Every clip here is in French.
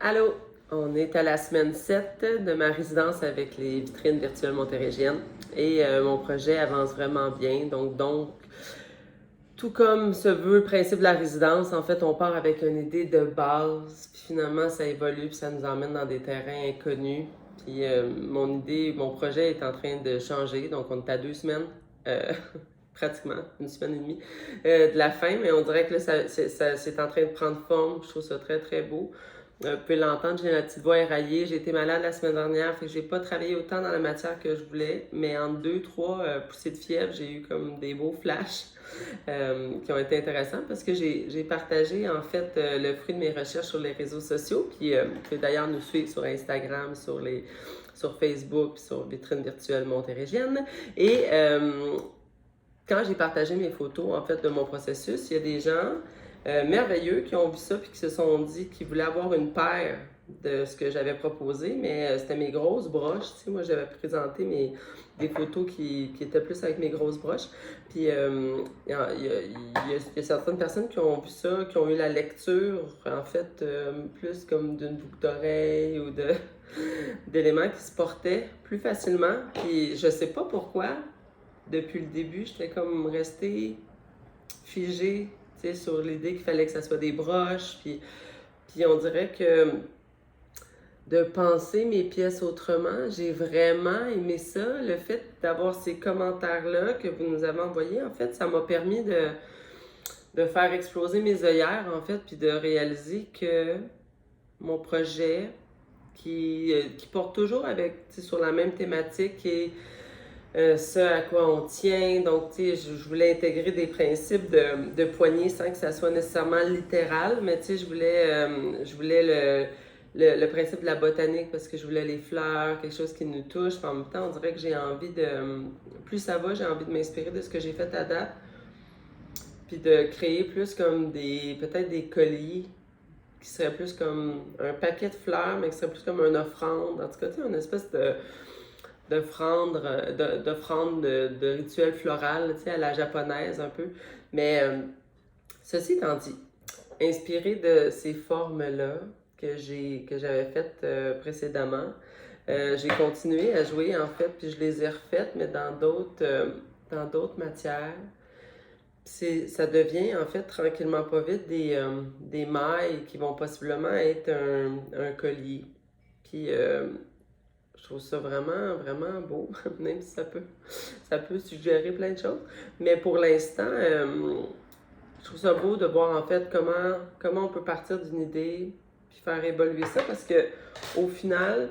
Allô, on est à la semaine 7 de ma résidence avec les vitrines virtuelles montérégiennes et mon projet avance vraiment bien. Donc, tout comme se veut le principe de la résidence, en fait, on part avec une idée de base, puis finalement, ça évolue, puis ça nous emmène dans des terrains inconnus. Puis mon projet est en train de changer, donc on est à 2 semaines, euh, pratiquement, une semaine et demie, de la fin, mais on dirait que là, c'est en train de prendre forme. Je trouve ça très, très beau. Vous pouvez l'entendre, j'ai la petite voix éraillée. J'ai été malade la semaine dernière, fait que j'ai pas travaillé autant dans la matière que je voulais, mais en 2, 3 poussées de fièvre, j'ai eu comme des beaux flashs qui ont été intéressants parce que j'ai partagé en fait le fruit de mes recherches sur les réseaux sociaux, puis vous pouvez d'ailleurs nous suivre sur Instagram, sur Facebook, puis sur Vitrine Virtuelle Montérégienne. Et quand j'ai partagé mes photos en fait de mon processus, il y a des gens merveilleux qui ont vu ça puis qui se sont dit qu'ils voulaient avoir une paire de ce que j'avais proposé, mais c'était mes grosses broches. Tu sais, moi, j'avais présenté des photos qui étaient plus avec mes grosses broches. Puis il y a certaines personnes qui ont vu ça, qui ont eu la lecture, en fait, plus comme d'une boucle d'oreille ou d'éléments qui se portaient plus facilement. Puis je sais pas pourquoi, depuis le début, j'étais comme restée figée, tu sais, sur l'idée qu'il fallait que ça soit des broches. Puis on dirait que de penser mes pièces autrement, j'ai vraiment aimé ça. Le fait d'avoir ces commentaires-là que vous nous avez envoyés, en fait, ça m'a permis de faire exploser mes œillères, en fait, puis de réaliser que mon projet, qui porte toujours avec, sur la même thématique et ce à quoi on tient. Donc, tu sais, je voulais intégrer des principes de poignée sans que ça soit nécessairement littéral, mais tu sais, je voulais le principe de la botanique parce que je voulais les fleurs, quelque chose qui nous touche. Puis en même temps, on dirait que j'ai envie de... Plus ça va, j'ai envie de m'inspirer de ce que j'ai fait à date, puis de créer plus comme peut-être des colliers qui seraient plus comme un paquet de fleurs, mais qui serait plus comme une offrande. En tout cas, tu sais, une espèce d'offrande de rituel floral, tu sais, à la japonaise un peu. Mais ceci étant dit, inspiré de ces formes-là que j'avais faites précédemment, j'ai continué à jouer en fait, puis je les ai refaites, mais dans d'autres matières. Ça devient en fait tranquillement pas vite des mailles qui vont possiblement être un collier. Puis je trouve ça vraiment, vraiment beau, même si ça peut suggérer plein de choses. Mais pour l'instant, je trouve ça beau de voir en fait comment on peut partir d'une idée puis faire évoluer ça parce que au final,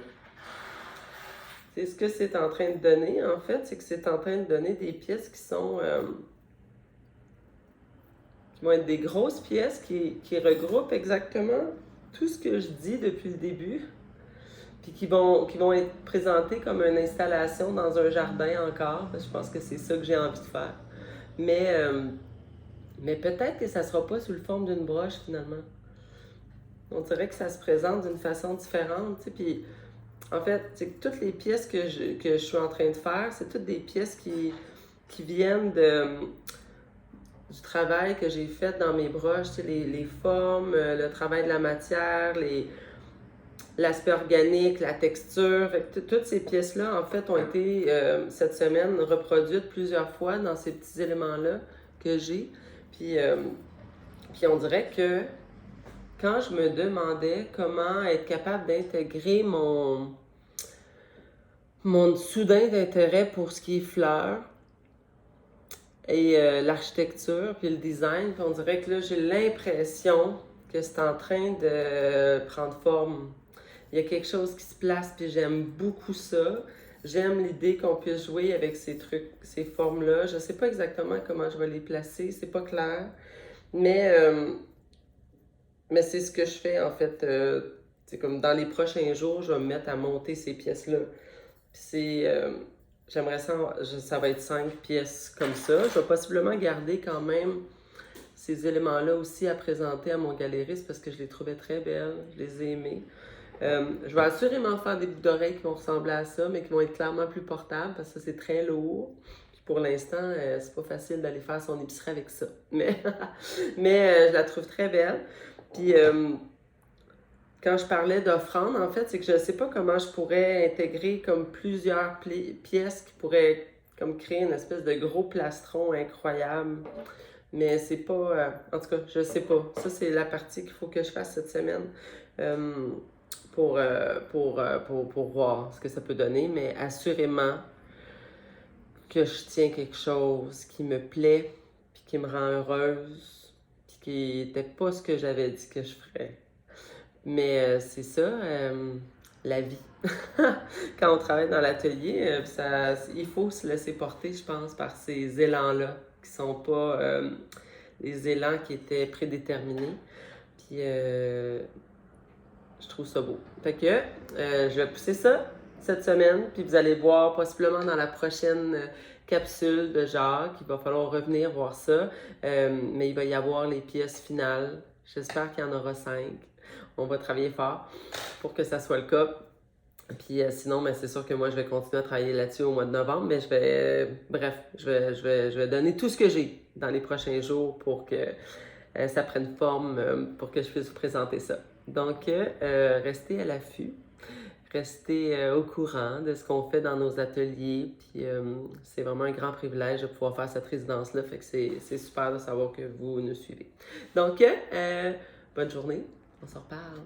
c'est ce que c'est en train de donner en fait, c'est que c'est en train de donner des pièces qui vont être des grosses pièces qui regroupent exactement tout ce que je dis depuis le début puis qui vont être présentés comme une installation dans un jardin encore. Je pense que c'est ça que j'ai envie de faire. Mais, euh, mais peut-être que ça ne sera pas sous la forme d'une broche finalement. On dirait que ça se présente d'une façon différente. Tu sais, puis en fait, c'est que toutes les pièces que je suis en train de faire, c'est toutes des pièces qui viennent du travail que j'ai fait dans mes broches, tu sais, les formes, le travail de la matière, l'aspect organique, la texture. Toutes ces pièces-là, en fait, ont été, cette semaine, reproduites plusieurs fois dans ces petits éléments-là que j'ai. Puis, euh, puis on dirait que quand je me demandais comment être capable d'intégrer mon soudain d'intérêt pour ce qui est fleurs et l'architecture, puis le design, puis on dirait que là, j'ai l'impression que c'est en train de prendre forme. Il y a quelque chose qui se place, puis j'aime beaucoup ça. J'aime l'idée qu'on puisse jouer avec ces trucs, ces formes-là. Je sais pas exactement comment je vais les placer, c'est pas clair. Mais, euh, mais c'est ce que je fais en fait. C'est comme dans les prochains jours, je vais me mettre à monter ces pièces-là. Puis j'aimerais ça va être 5 pièces comme ça. Je vais possiblement garder quand même ces éléments-là aussi à présenter à mon galériste parce que je les trouvais très belles, je les ai aimées. Je vais assurément faire des boucles d'oreilles qui vont ressembler à ça, mais qui vont être clairement plus portables parce que c'est très lourd. Puis pour l'instant, c'est pas facile d'aller faire son épicerie avec ça. Mais je la trouve très belle. Puis quand je parlais d'offrande, en fait, c'est que je ne sais pas comment je pourrais intégrer comme plusieurs pièces qui pourraient comme créer une espèce de gros plastron incroyable. Mais c'est pas... en tout cas, je sais pas. Ça, c'est la partie qu'il faut que je fasse cette semaine euh, pour voir ce que ça peut donner. Mais assurément que je tiens quelque chose qui me plaît, puis qui me rend heureuse, puis qui n'était pas ce que j'avais dit que je ferais. Mais c'est ça, la vie. Quand on travaille dans l'atelier, il faut se laisser porter, je pense, par ces élans-là, qui sont pas des élans qui étaient prédéterminés. Puis je trouve ça beau. Fait que je vais pousser ça cette semaine, puis vous allez voir possiblement dans la prochaine capsule de Jacques, il va falloir revenir voir ça, mais il va y avoir les pièces finales. J'espère qu'il y en aura 5. On va travailler fort pour que ça soit le cas. Puis sinon, mais c'est sûr que moi, je vais continuer à travailler là-dessus au mois de novembre, mais je vais donner tout ce que j'ai dans les prochains jours pour que ça prenne forme, pour que je puisse vous présenter ça. Donc, restez à l'affût, restez au courant de ce qu'on fait dans nos ateliers, puis c'est vraiment un grand privilège de pouvoir faire cette résidence-là, fait que c'est super de savoir que vous nous suivez. Donc, bonne journée, on s'en reparle.